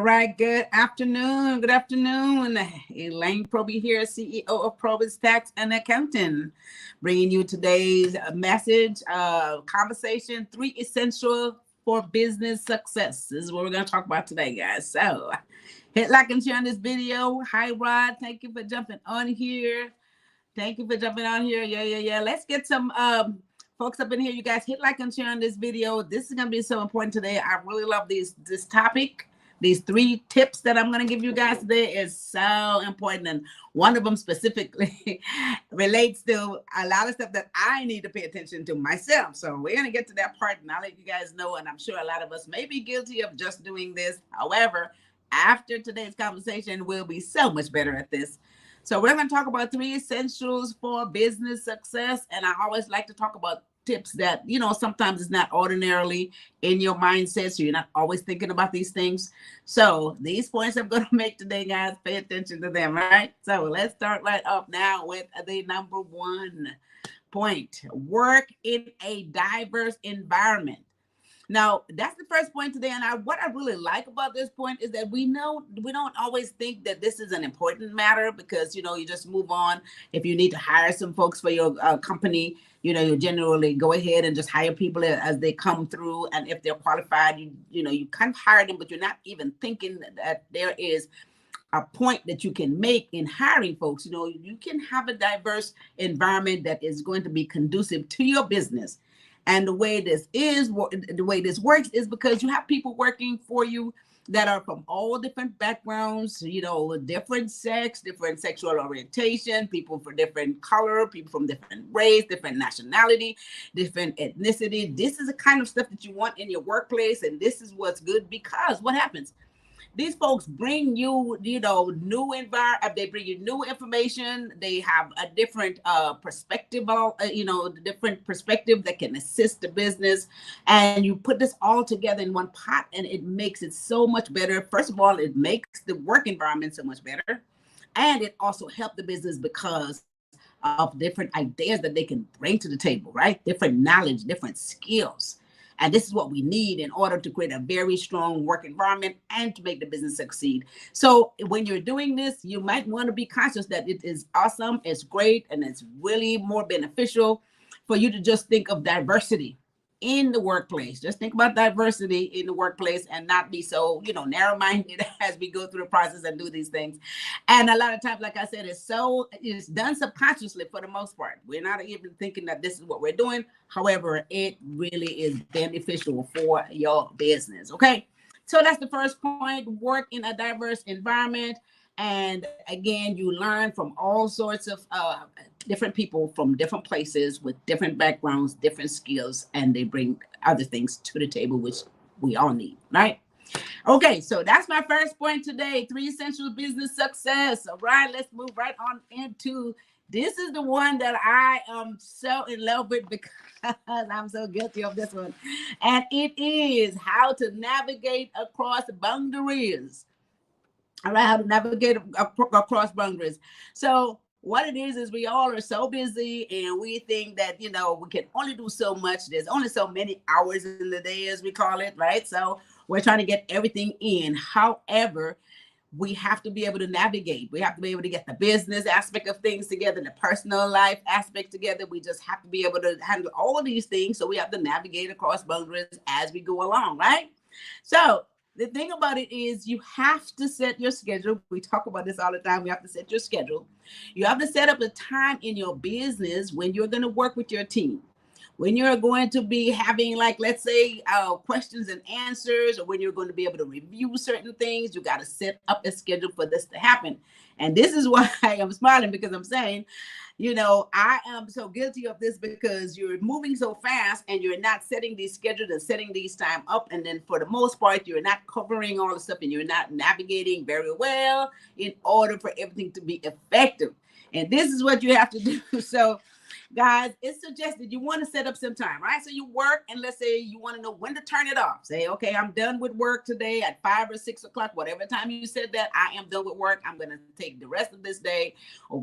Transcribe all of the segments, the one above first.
right. Good afternoon. Good afternoon. Elaine Proby here, CEO of Proby's Tax and Accounting, bringing you today's message, conversation, 3 essential for business success. This is what we're going to talk about today, guys. So hit like and share on this video. Hi, Rod. Thank you for jumping on here. Thank you for jumping on here. Yeah. Let's get some folks up in here. You guys hit like and share on this video. This is going to be so important today. I really love this topic. These 3 tips that I'm going to give you guys today is so important. And one of them specifically relates to a lot of stuff that I need to pay attention to myself. So we're going to get to that part and I'll let you guys know. And I'm sure a lot of us may be guilty of just doing this. However, after today's conversation, we'll be so much better at this. So we're going to talk about 3 essentials for business success. And I always like to talk about tips that, sometimes it's not ordinarily in your mindset. So you're not always thinking about these things. So these points I'm going to make today, guys, pay attention to them, right? So let's start right up now with the number 1 point. Work in a diverse environment. Now, that's the first point today. And what I really like about this point is that we don't always think that this is an important matter because, you just move on. If you need to hire some folks for your company, you generally go ahead and just hire people as they come through. And if they're qualified, you kind of hire them, but you're not even thinking that there is a point that you can make in hiring folks. You can have a diverse environment that is going to be conducive to your business. And the way this works is because you have people working for you that are from all different backgrounds, different sex, different sexual orientation, people for different color, people from different race, different nationality, different ethnicity. This is the kind of stuff that you want in your workplace. And this is what's good because what happens? These folks bring you, new environment. They bring you new information. They have a different perspective, different perspective that can assist the business. And you put this all together in one pot, and it makes it so much better. First of all, it makes the work environment so much better, and it also helps the business because of different ideas that they can bring to the table, right? Different knowledge, different skills. And this is what we need in order to create a very strong work environment and to make the business succeed. So when you're doing this, you might want to be conscious that it is awesome, it's great, and it's really more beneficial for you to just think of diversity in the workplace. Just think about diversity in the workplace and not be so, narrow-minded as we go through the process and do these things. And a lot of times, like I said, it's done subconsciously for the most part. We're not even thinking that this is what we're doing. However, it really is beneficial for your business. Okay. So that's the first point. Work in a diverse environment. And again, you learn from all sorts of different people from different places with different backgrounds, different skills, and they bring other things to the table, which we all need, right? Okay, so that's my first point today. 3 essential business success. All right, let's move right on into this is the one that I am so in love with because I'm so guilty of this one. And it is how to navigate across boundaries. All right, how to navigate across boundaries. So what it is we all are so busy and we think that, we can only do so much. There's only so many hours in the day, as we call it, right? So we're trying to get everything in. However, we have to be able to navigate. We have to be able to get the business aspect of things together, the personal life aspect together. We just have to be able to handle all of these things. So we have to navigate across boundaries as we go along, right? So the thing about it is you have to set your schedule. We talk about this all the time. You have to set your schedule. You have to set up a time in your business when you're going to work with your team. When you're going to be having, like, let's say, questions and answers, or when you're going to be able to review certain things, you got to set up a schedule for this to happen. And this is why I am smiling, because I'm saying, I am so guilty of this because you're moving so fast and you're not setting these schedules and setting these time up. And then for the most part, you're not covering all the stuff and you're not navigating very well in order for everything to be effective. And this is what you have to do. So Guys, it's suggested you want to set up some time, right? So you work, and let's say you want to know when to turn it off. Say, okay, I'm done with work today at 5 or 6 o'clock, whatever time you said that, I am done with work. I'm going to take the rest of this day or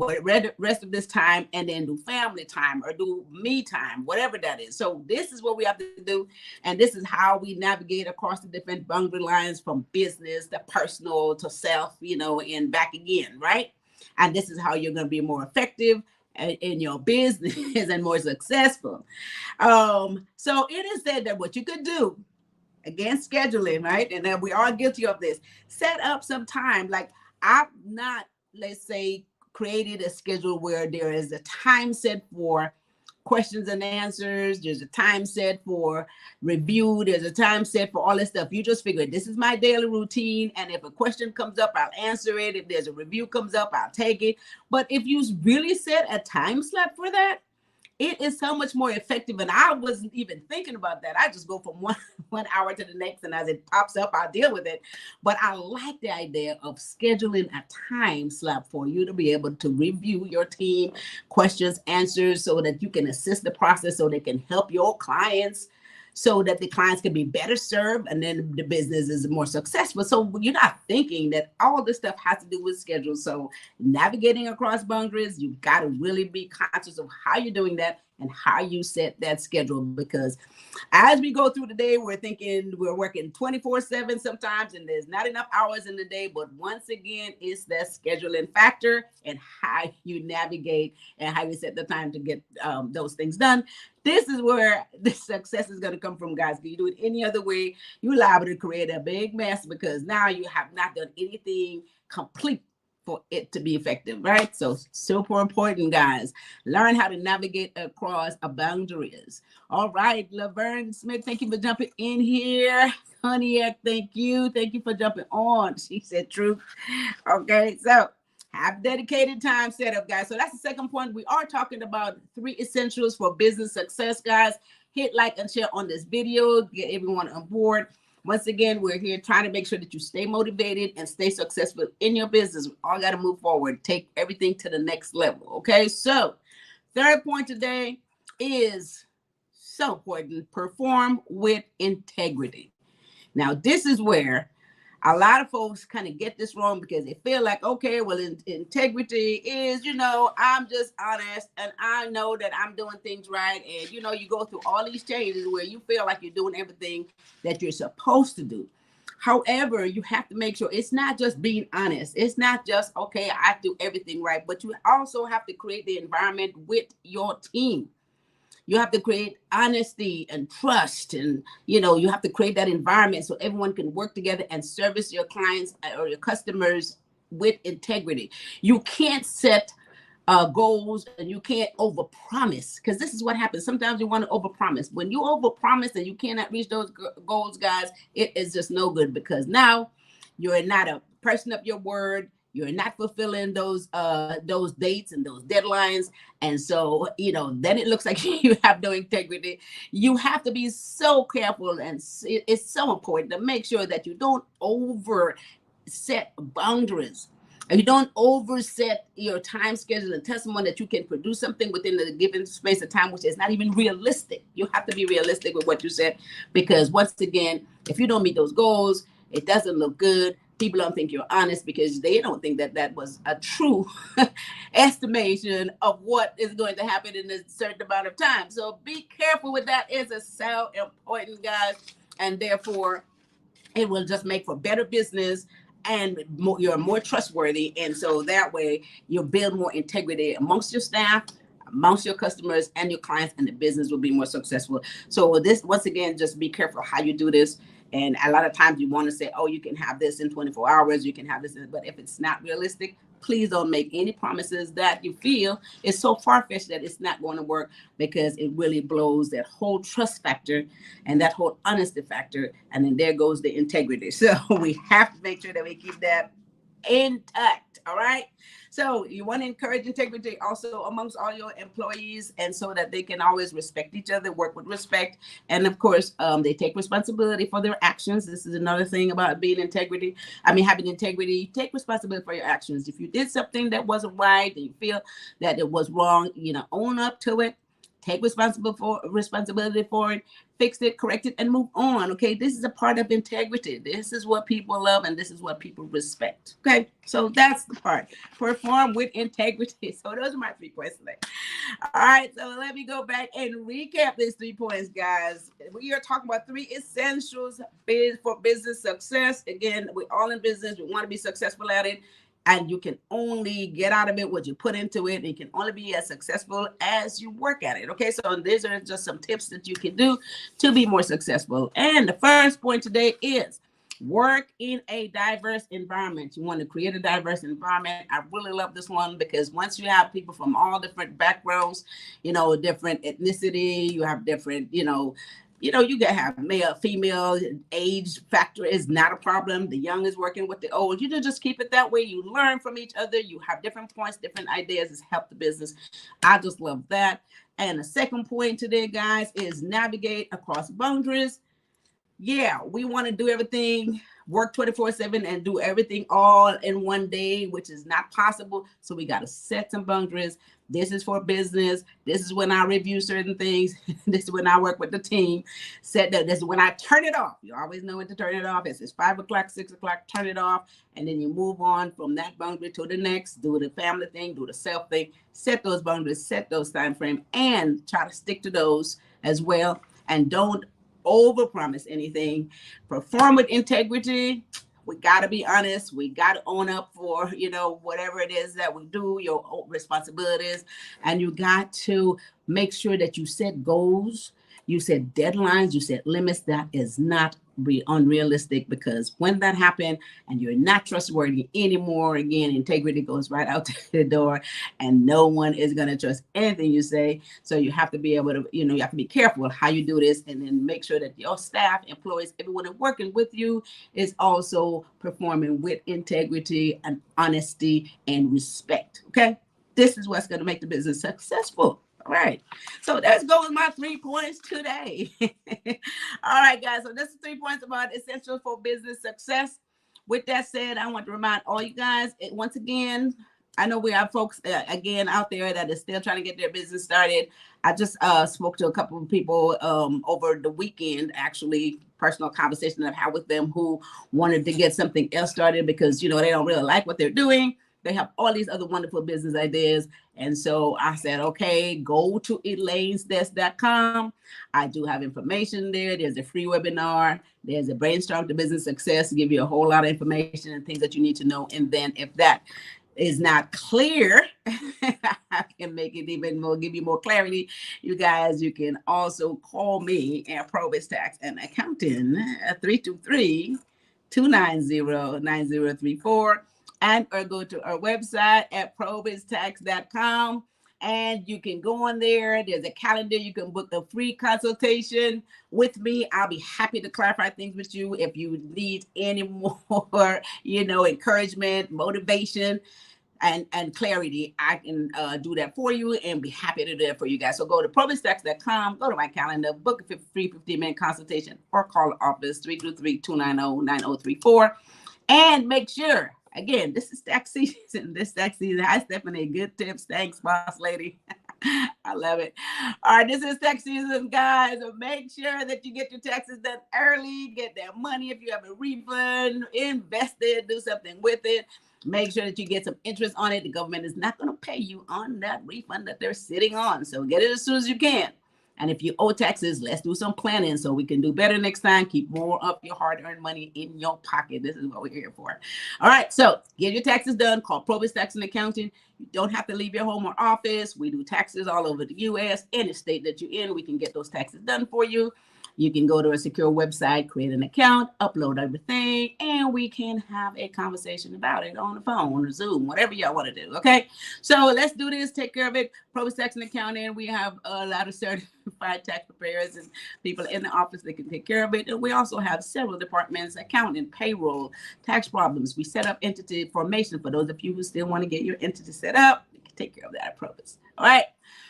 rest of this time and then do family time or do me time, whatever that is. So this is what we have to do. And this is how we navigate across the different boundary lines from business to personal to self, and back again, right? And this is how you're going to be more effective in your business and more successful. So it is said that what you could do, again, scheduling, right? And then we are guilty of this. Set up some time. Like, I've not, let's say, created a schedule where there is a time set for questions and answers. There's a time set for review. There's a time set for all this stuff. You just figure this is my daily routine. And if a question comes up, I'll answer it. If there's a review comes up, I'll take it. But if you really set a time slot for that, it is so much more effective. And I wasn't even thinking about that. I just go from one hour to the next, and as it pops up, I'll deal with it. But I like the idea of scheduling a time slot for you to be able to review your team, questions, answers, so that you can assist the process, so they can help your clients, so that the clients can be better served, and then the business is more successful. So you're not thinking that all this stuff has to do with schedule. So navigating across boundaries, you've got to really be conscious of how you're doing that and how you set that schedule. Because as we go through the day, we're thinking we're working 24/7 sometimes, and there's not enough hours in the day. But once again, it's that scheduling factor and how you navigate and how you set the time to get those things done. This is where the success is going to come from, guys. If you do it any other way, you're liable to create a big mess, because now you have not done anything complete for it to be effective, right? So super important, guys. Learn how to navigate across boundaries. All right, Laverne Smith, thank you for jumping in here. Cognac, thank you. Thank you for jumping on. She said true. Okay, so have dedicated time set up, guys. So that's the second point. We are talking about 3 essentials for business success, guys. Hit like and share on this video. Get everyone on board. Once again, we're here trying to make sure that you stay motivated and stay successful in your business. We all got to move forward. Take everything to the next level. Okay, so third point today is so important. Perform with integrity. Now, this is where a lot of folks kind of get this wrong, because they feel like, okay, well, integrity is, I'm just honest and I know that I'm doing things right. And, you go through all these changes where you feel like you're doing everything that you're supposed to do. However, you have to make sure it's not just being honest. It's not just, okay, I do everything right, but you also have to create the environment with your team. You have to create honesty and trust, and you have to create that environment so everyone can work together and service your clients or your customers with integrity. You can't set goals, and you can't overpromise, because this is what happens. Sometimes you want to overpromise. When you overpromise and you cannot reach those goals, guys, it is just no good, because now you're not a person of your word. You're not fulfilling those dates and those deadlines. And so, then it looks like you have no integrity. You have to be so careful, and it's so important to make sure that you don't set boundaries. And you don't overset your time schedule and tell someone that you can produce something within the given space of time, which is not even realistic. You have to be realistic with what you said, because once again, if you don't meet those goals, it doesn't look good. People don't think you're honest, because they don't think that was a true estimation of what is going to happen in a certain amount of time. So be careful with that. It's so important, guys. And therefore, it will just make for better business, and you're more trustworthy. And so that way you'll build more integrity amongst your staff, amongst your customers and your clients, and the business will be more successful. So this, once again, just be careful how you do this. And a lot of times you want to say, oh, you can have this in 24 hours, you can have this, but if it's not realistic, please don't make any promises that you feel is so far-fetched that it's not going to work, because it really blows that whole trust factor and that whole honesty factor. And then there goes the integrity. So we have to make sure that we keep that intact. All right. So you want to encourage integrity also amongst all your employees, and so that they can always respect each other, work with respect, and of course, they take responsibility for their actions. This is another thing about being integrity. I mean, having integrity. Take responsibility for your actions. If you did something that wasn't right, and you feel that it was wrong, own up to it. Take responsibility for it, fix it, correct it, and move on. Okay, this is a part of integrity. This is what people love, and this is what people respect. Okay, so that's the part. Perform with integrity. So those are my 3 points today. All right, so let me go back and recap these 3 points, guys. We are talking about 3 essentials for business success. Again, we're all in business. We want to be successful at it. And you can only get out of it what you put into it. And you can only be as successful as you work at it. Okay, so these are just some tips that you can do to be more successful. And the first point today is work in a diverse environment. You want to create a diverse environment. I really love this one because once you have people from all different backgrounds, different ethnicity, you have different, you can have male, female, age factor is not a problem. The young is working with the old. Just keep it that way. You learn from each other. You have different points, different ideas. It's help the business. I just love that. And the second point today, guys, is navigate across boundaries. Yeah, we want to do everything, work 24/7 and do everything all in one day, which is not possible. So we got to set some boundaries. This is for business. This is when I review certain things. This is when I work with the team. Set that. This is when I turn it off. You always know when to turn it off. It's 5 o'clock, 6 o'clock, turn it off. And then you move on from that boundary to the next. Do the family thing, do the self thing. Set those boundaries, set those time frames, and try to stick to those as well. And don't overpromise anything. Perform with integrity. We got to be honest. We got to own up for, whatever it is that we do, your responsibilities. And you got to make sure that you set goals, you set deadlines, you set limits. That is not unrealistic, because when that happens and you're not trustworthy anymore, again, integrity goes right out the door, and no one is going to trust anything you say. So you have to be able to, you have to be careful how you do this, and then make sure that your staff, employees, everyone that's working with you is also performing with integrity and honesty and respect. Okay, this is what's going to make the business successful. All right, so let's go with my 3 points today. All right, guys, so this is 3 points about essentials for business success. With that said, I want to remind all you guys, once again, I know we have folks again out there that are still trying to get their business started. I just spoke to a couple of people over the weekend, actually, personal conversation I've had with them, who wanted to get something else started because, they don't really like what they're doing. They have all these other wonderful business ideas. And so I said, okay, go to elainesdesk.com. I do have information there. There's a free webinar. There's a brainstorm to business success, give you a whole lot of information and things that you need to know. And then if that is not clear, I can make it even more, give you more clarity. You guys, you can also call me at Proby Tax and Accounting at 323-290-9034. And or go to our website at probytax.com, and you can go on there. There's a calendar. You can book a free consultation with me. I'll be happy to clarify things with you if you need any more, encouragement, motivation, and clarity. I can do that for you and be happy to do that for you guys. So go to probytax.com, go to my calendar, book a free 15-minute consultation, or call the office 323-290-9034, and make sure. Again, this is tax season. Hi, Stephanie. Good tips. Thanks, boss lady. I love it. All right, this is tax season, guys. So make sure that you get your taxes done early. Get that money. If you have a refund, invest it. Do something with it. Make sure that you get some interest on it. The government is not going to pay you on that refund that they're sitting on. So get it as soon as you can. And if you owe taxes, let's do some planning so we can do better next time. Keep more of your hard-earned money in your pocket. This is what we're here for. All right, so get your taxes done. Call Proby Tax and Accounting. You don't have to leave your home or office. We do taxes all over the U.S. Any state that you're in, we can get those taxes done for you. You can go to a secure website, create an account, upload everything, and we can have a conversation about it on the phone or Zoom, whatever y'all want to do. Okay, so let's do this. Take care of it. Proby Tax and Accounting. We have a lot of certified tax preparers and people in the office that can take care of it. And we also have several departments: accounting, payroll, tax problems. We set up entity formation for those of you who still want to get your entity set up. We can take care of that at Proby. All right.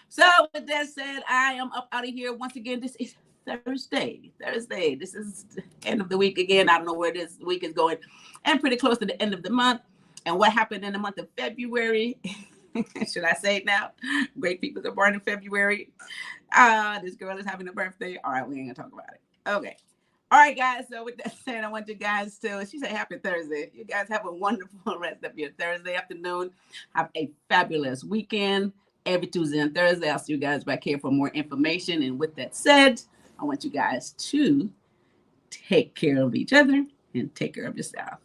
So with that said, I am up out of here. Once again, this is Thursday. This is the end of the week again. I don't know where this week is going. And pretty close to the end of the month. And what happened in the month of February? Should I say it now? Great people are born in February. This girl is having a birthday. All right, we ain't gonna talk about it. Okay. All right, guys. So with that said, I want you guys to, she said happy Thursday. You guys have a wonderful rest of your Thursday afternoon. Have a fabulous weekend. Every Tuesday and Thursday, I'll see you guys back here for more information. And with that said, I want you guys to take care of each other and take care of yourself.